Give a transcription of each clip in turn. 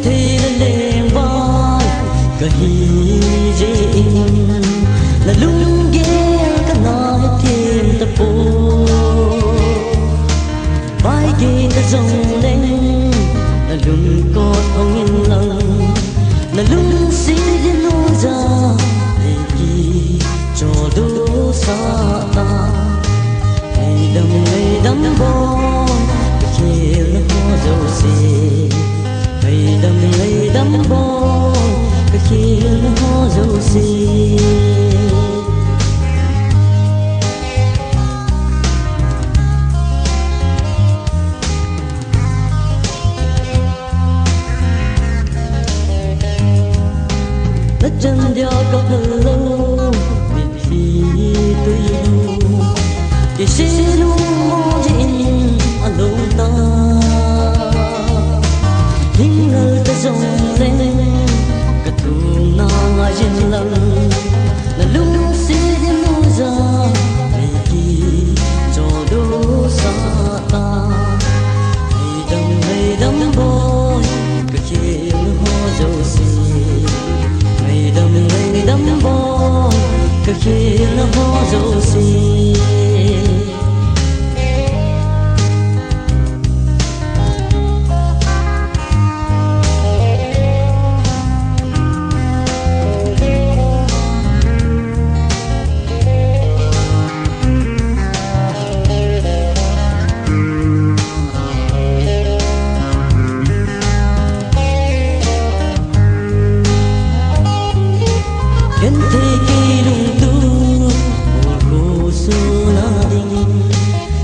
thì lên vai cái gì là lung ghé cái nói thiên ta phố vai kia ta rong lên là lung cột ông yên lặng là lung xí đi nô ra để gì cho đô xa ta ngày đắm bom kia nó có dấu gì ngày đắm bom cái kia nó có dấu gì đất chân đeo có hello vì khi tôi yêu thì xin luôn in anh đâu ta những người ta rong lên cả tu nàng ai trên lăng là lúc xí đến nô ra vì khi cho đô xa ta ngày đắm bôi cái kia nó dấu gì ngày đắm bôi cái kia nó dấu gì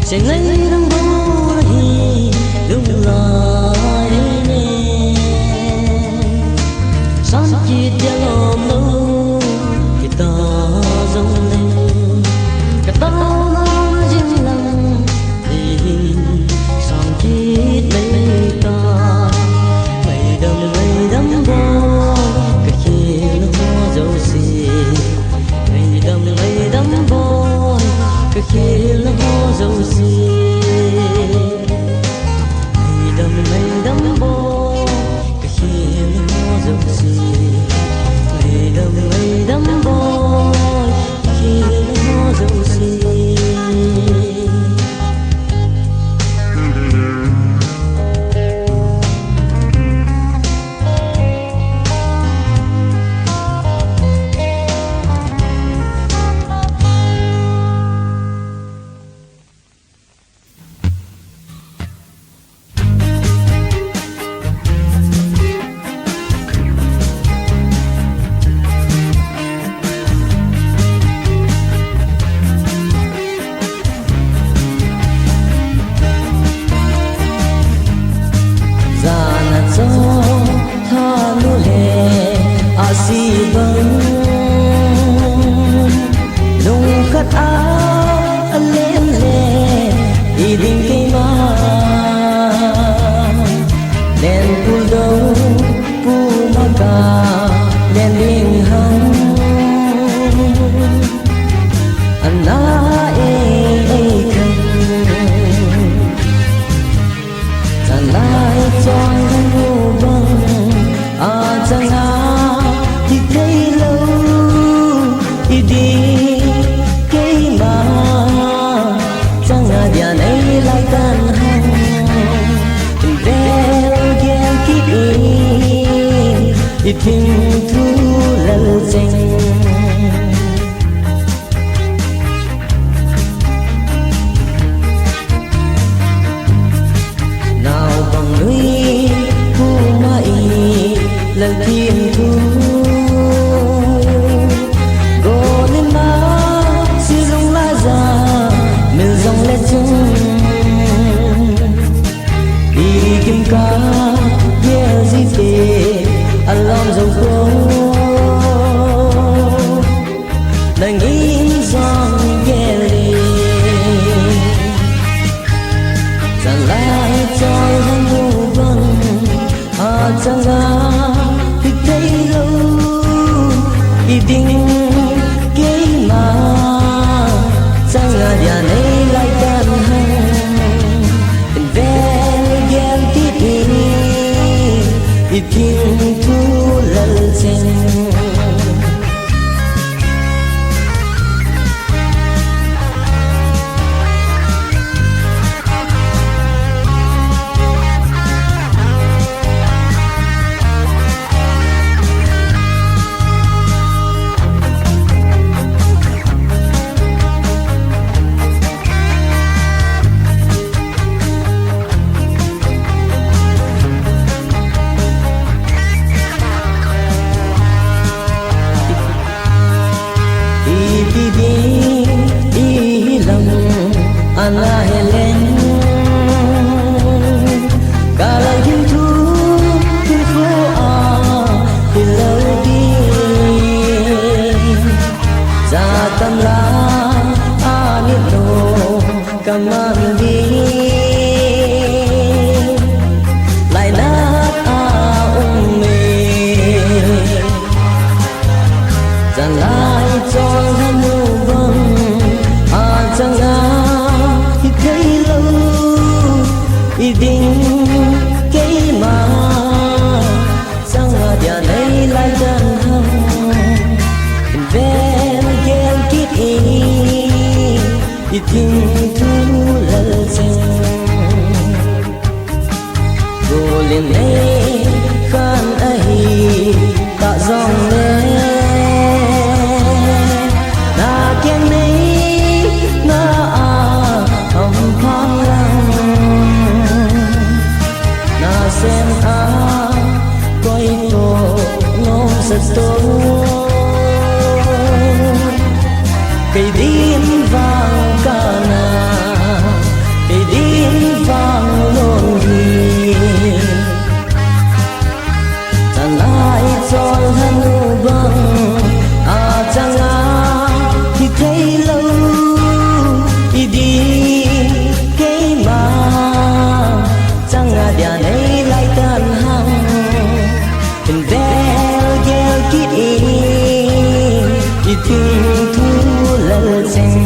sẽ lấy đắng bó hi đúng lại nè sáng chi tia lom lâu khi ta rong lên cả tao nó riêng lặng đi sáng chi lấy ta ngày đắm bó cái kia nó dấu gì ngày đắm bó cái kia nó dấu gì ngày đắm bó cái kia nó dấu gì ngày đắm bó cái kia nó dấu gì It thiên thu lơ sinh vô liền ấy khan ấy tạ dòng lê na kiên ní na hầm phang lăng na sen quay tổ ngông sật tổ cây điên vang ca na cây điên vang lộn gì Zanlai cho thân vâng chẳng thì thấy lâu đi cái mà chẳng đàn ấy lại tan hăng tình véo gheo kít thì thu lơ sinh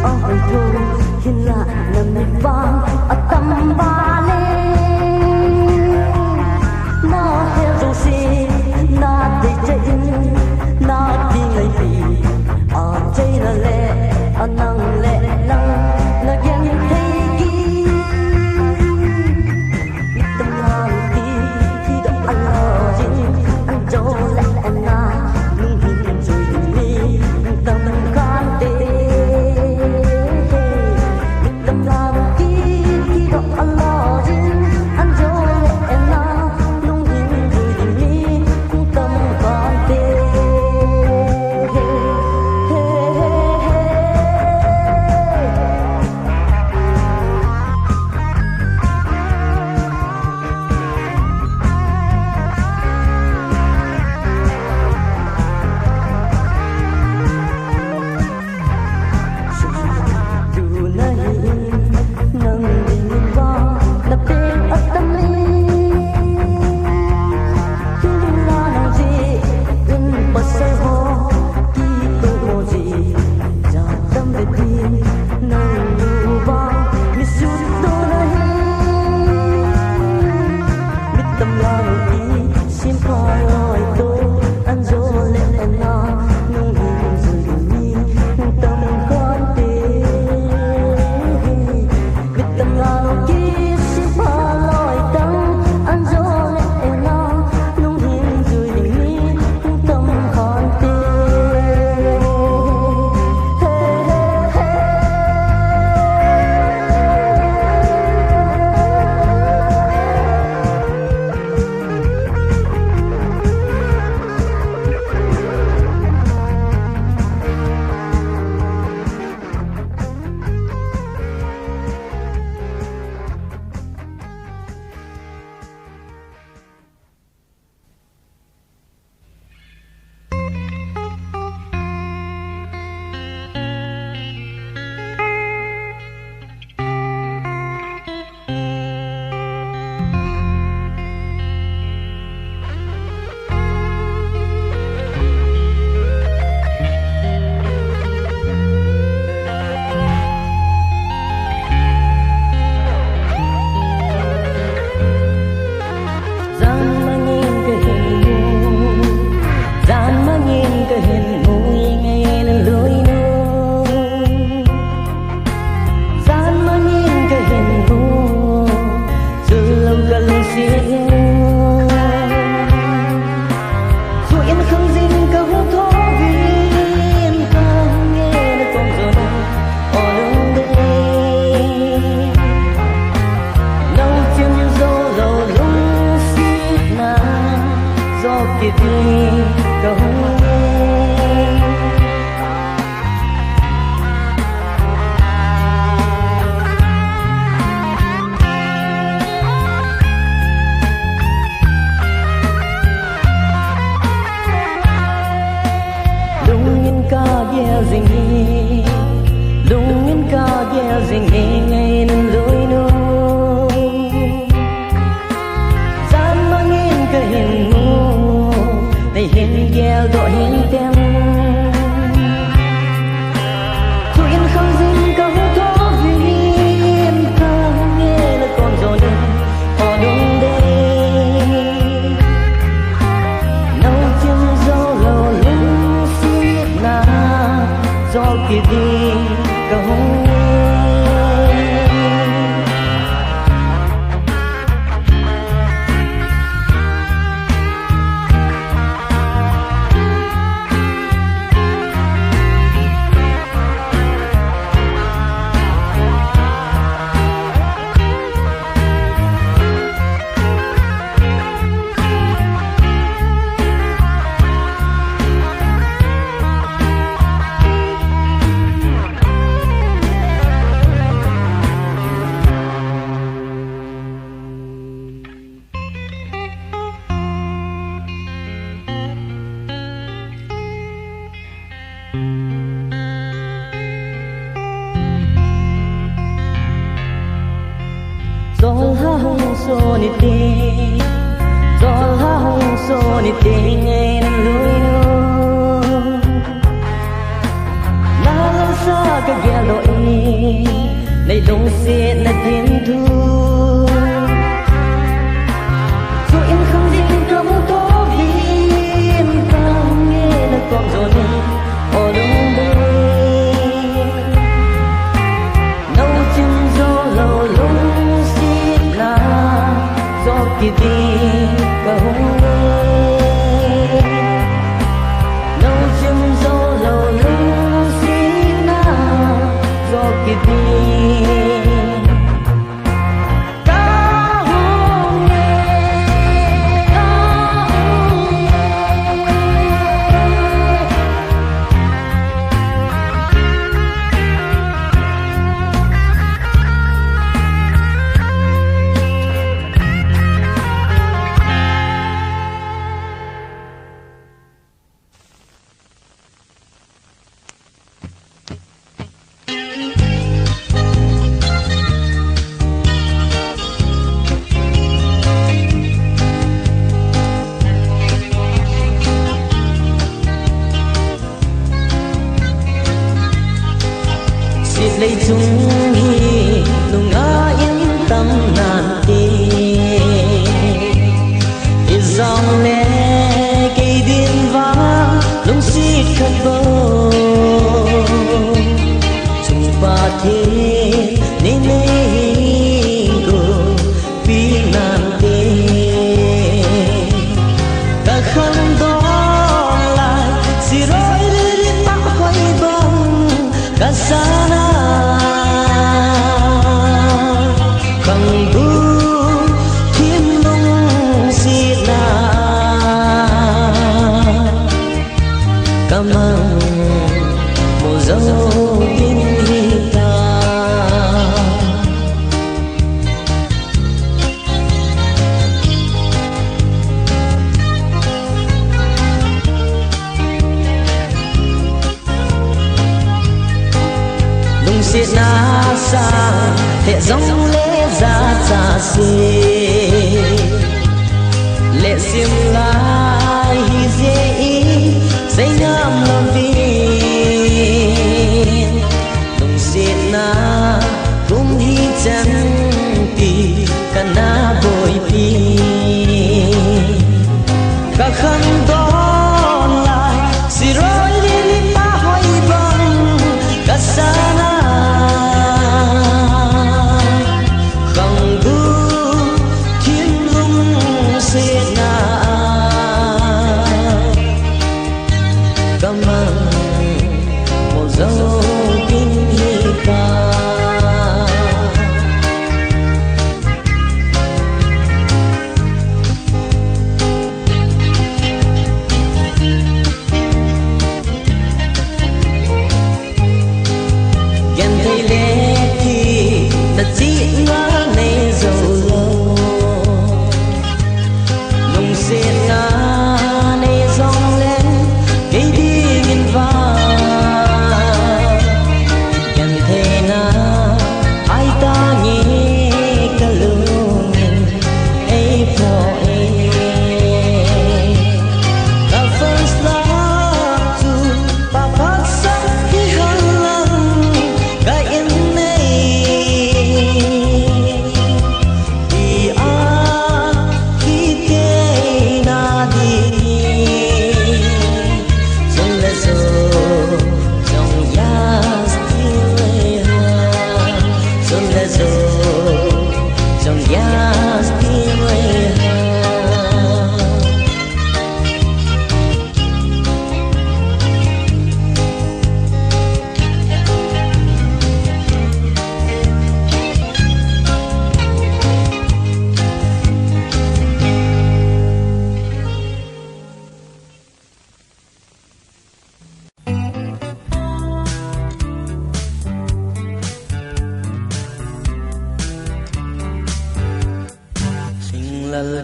Hãy subscribe cho kênh Ghiền Mì Gõ để không bỏ lỡ lung sẽ là thiên thu dù em không đi không có viên không nghe là còn rồi ở đông đây nấu chim gió lầu lung xiết là gió kỳ đi cầu nấu chim gió lầu lung xiết là gió kỳ đi lấy chung hi nung ngã yên tâm nàn đi ít dòng lệ cây điên vã lung xịt khát vô chung ba thế nên lấy go vì nàn đi cả khăn đó lại chỉ rồi đi ta hoài băng cả sana sẽ na xa hệ giống lễ ra xa xê lệ xiêm lại hi dễ ý dây nam lòng viên đồng sẽ na cũng hi chẳng tì cả na bồi pi cả khăn đó lại xì rồi đi ta hỏi bằng cả xa na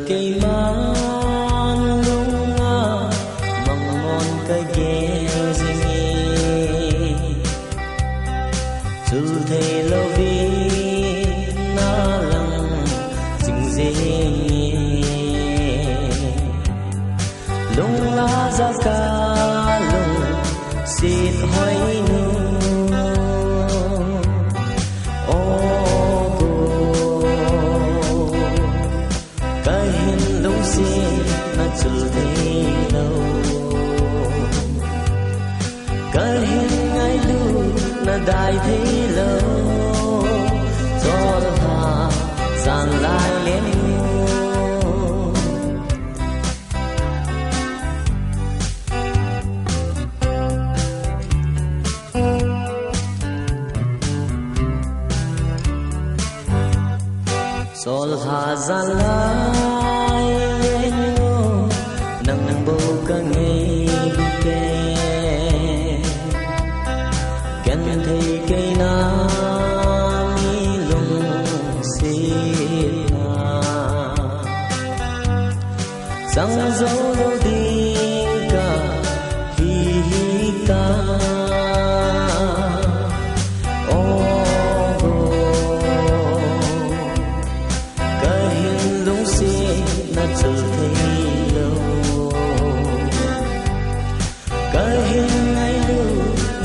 cây man lung mong mòn cây ghé dinh dù thề lâu vì na lăng dinh dê lung la ra ca lung xịt hoài nu ô là đại thế lâu gió thả Zanlai lengnu gió thả Zanlai lengnu nắng bầu ca ngây kề kén thấy cây nam lung xì răng dấu đầu tiên cả hi ca ô cái hình lung xì na trở thấy lâu cái hình ngày lưu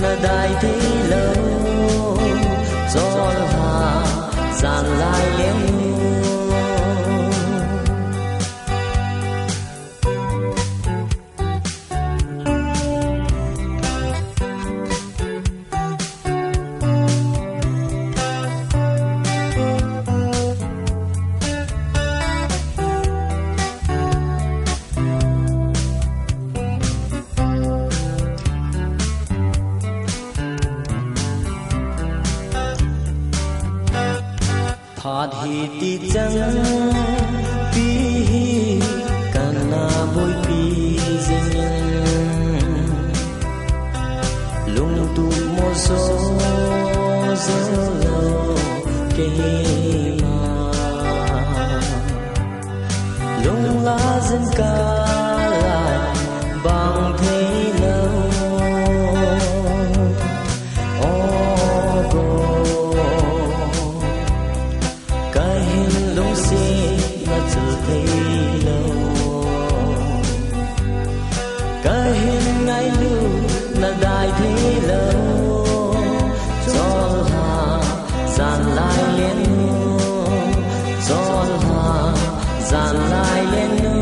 na đại thế lâu gió thả Zanlai lengnu Thát hi ti chân pi kana bôi pi zin lung tu mo so zo lo ke ma lung la zin ka la bang thế lâu thấy lâu cái hình ngày lưu là đại thế lâu gió thả Zanlai lengnu gió thả Zanlai lengnu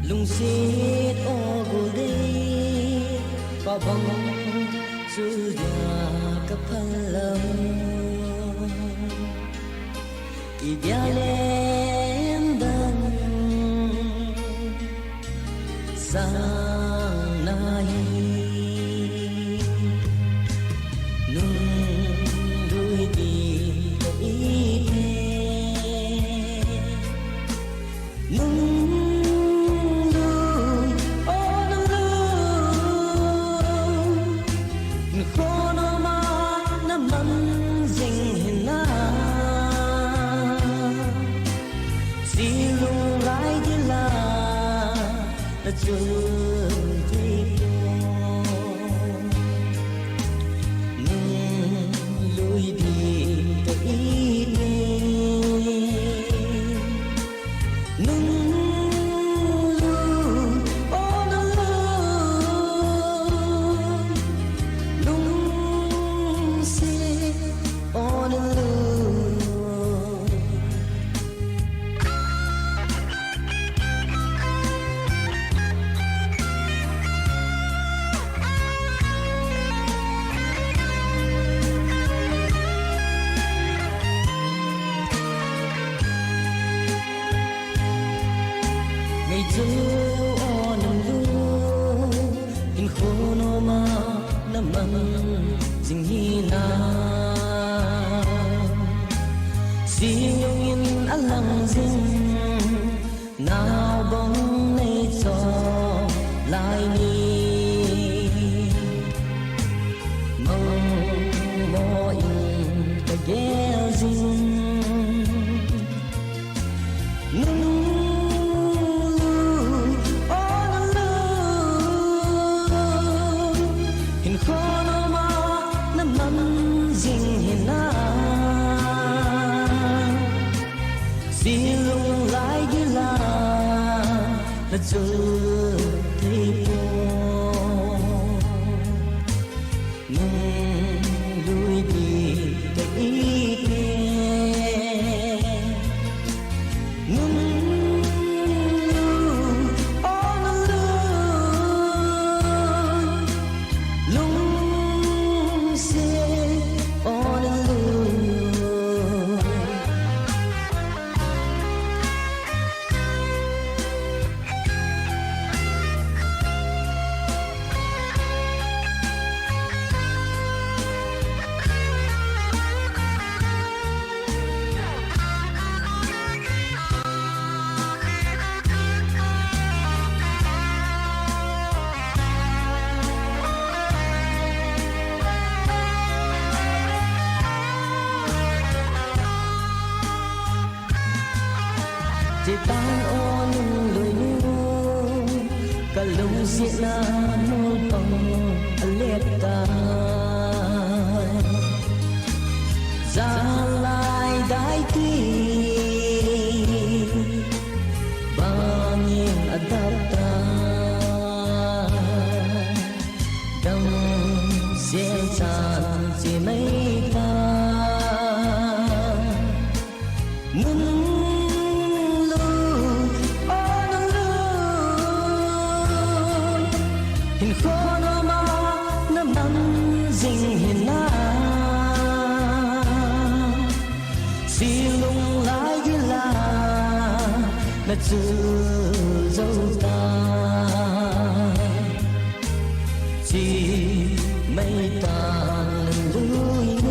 lung xít ô bồ đi và bóng dù nhà cấp phân lâm kỳ bia lên đằng sang nai nung đuôi đi ít nung trường thấy lối đi tới ít nung lung ô lung xê ô nào bóng nay cho lại đi mong mỏi ta ghé dinh hình sila multong aleta Zanlai dai ti bangin adapta dang xiên san chỉ mấy ta ngân lu on lu hình khó nó ma nó nằm dinh hình na xì lung lại cái là nó chưa dâu ta chỉ mấy ta lùi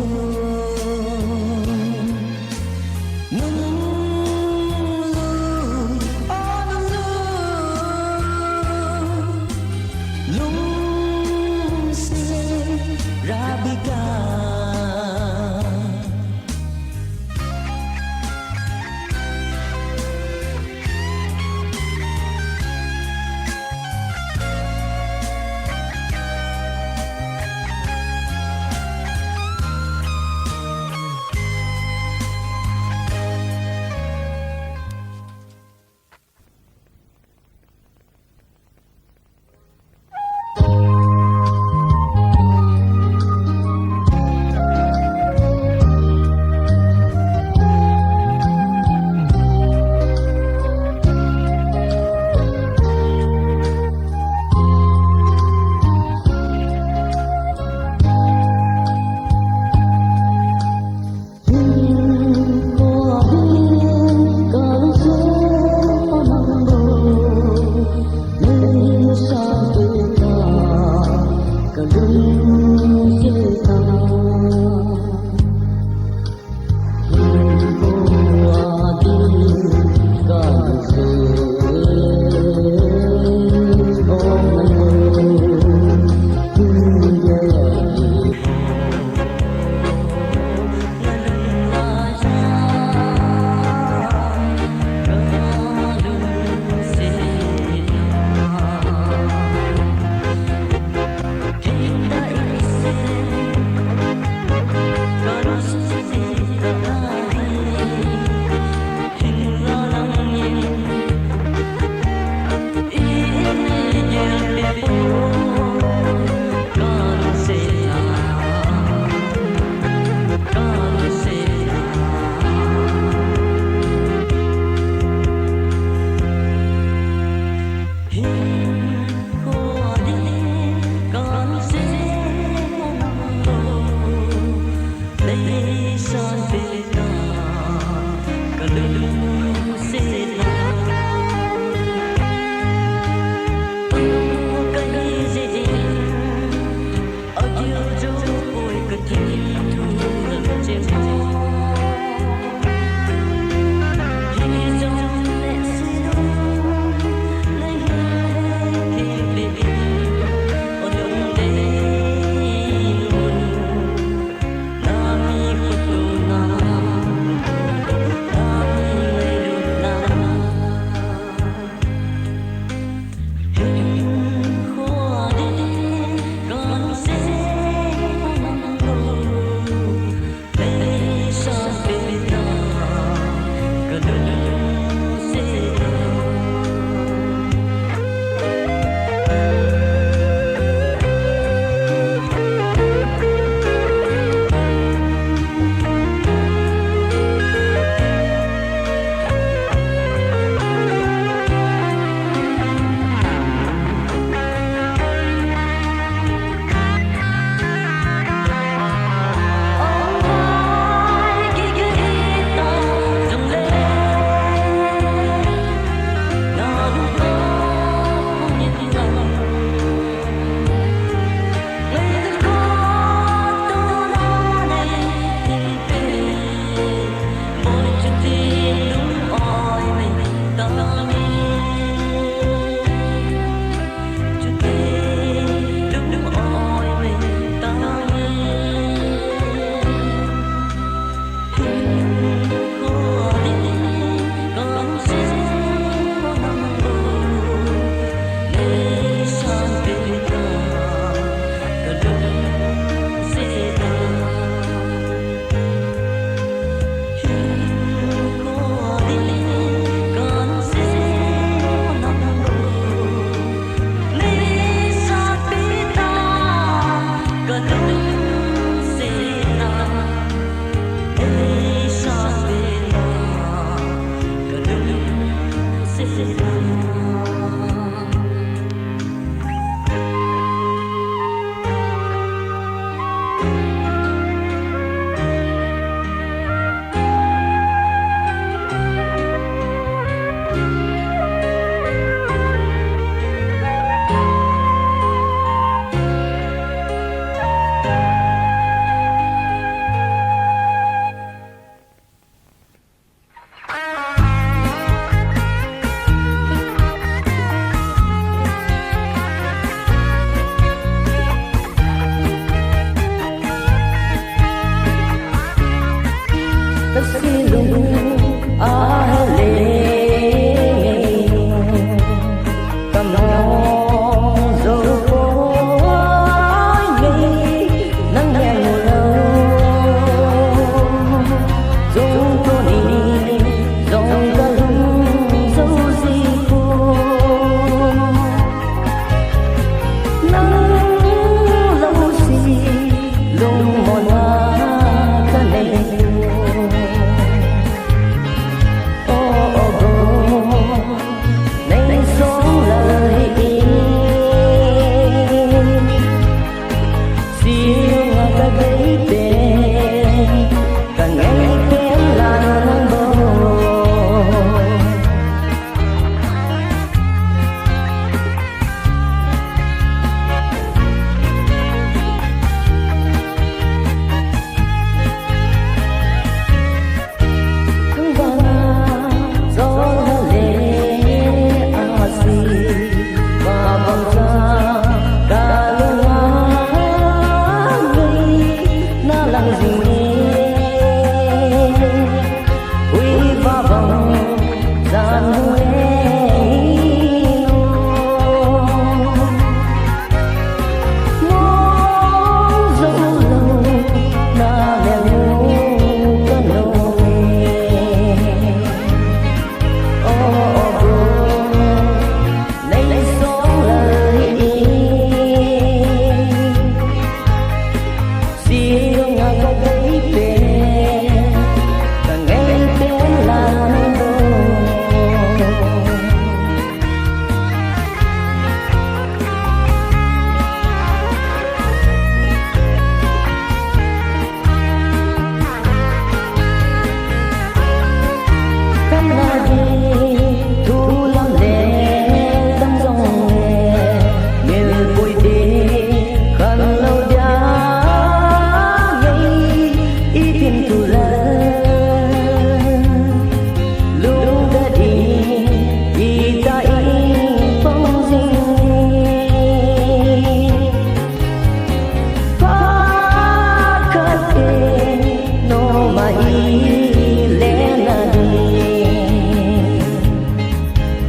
lẽ là đi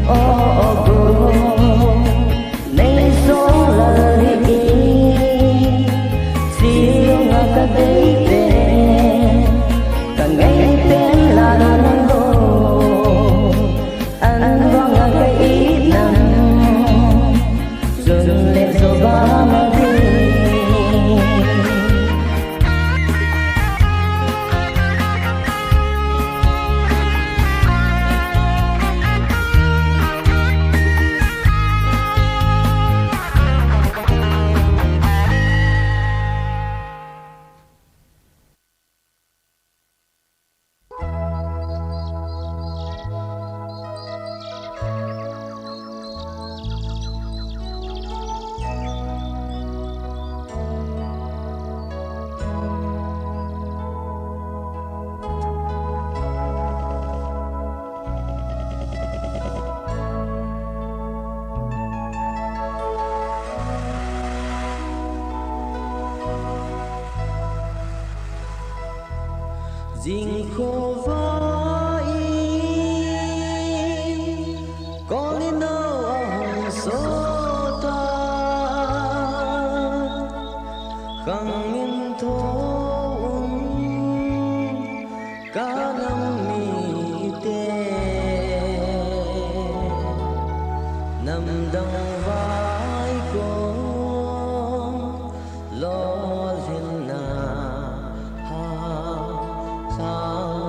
ô cô nay sống là đi siêu ngã cả đây cả ngày tên là nắng đổ anh vắng ngã cái ít năm dừng lên rồi ba mà dinh khô vai có nên đâu hồng số ta khăng in thôn cả năm mi tê nằm đằng vai con lo lên na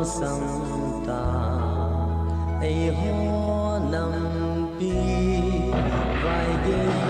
sang ta ai ho nam pi vai ge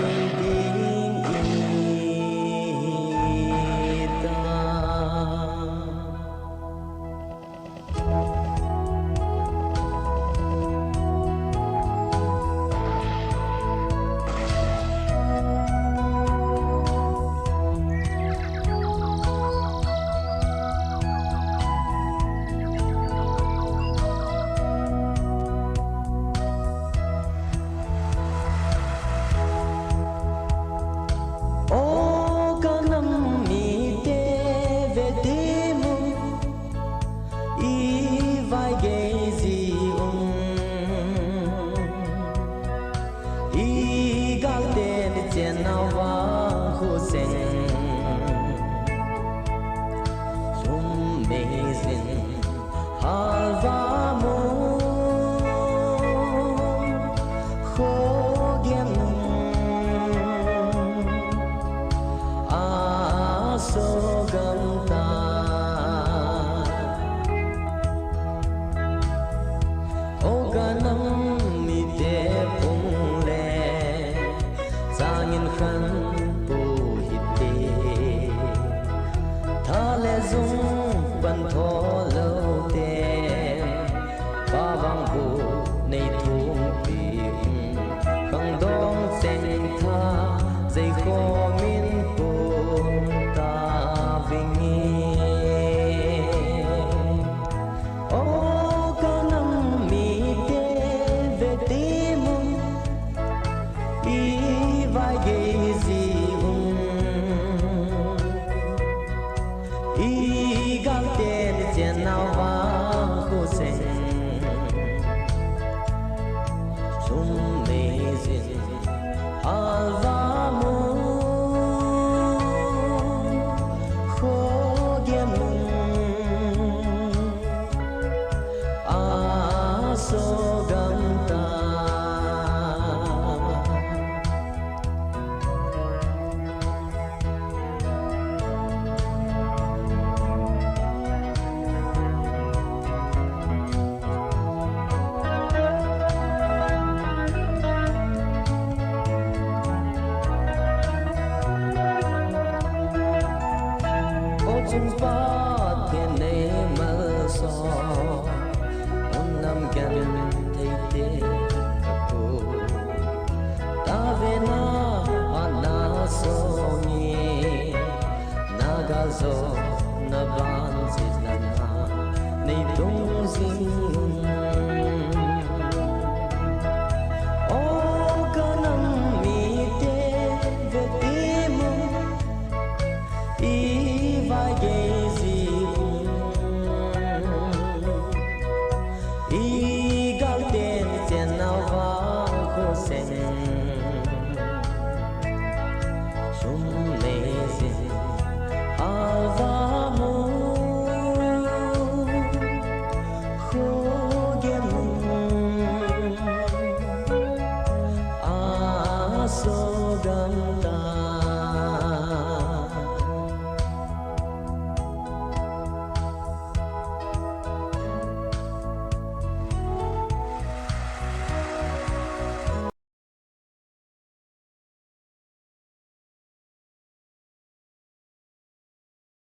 ding ta zo na ban zit la na nei tung zing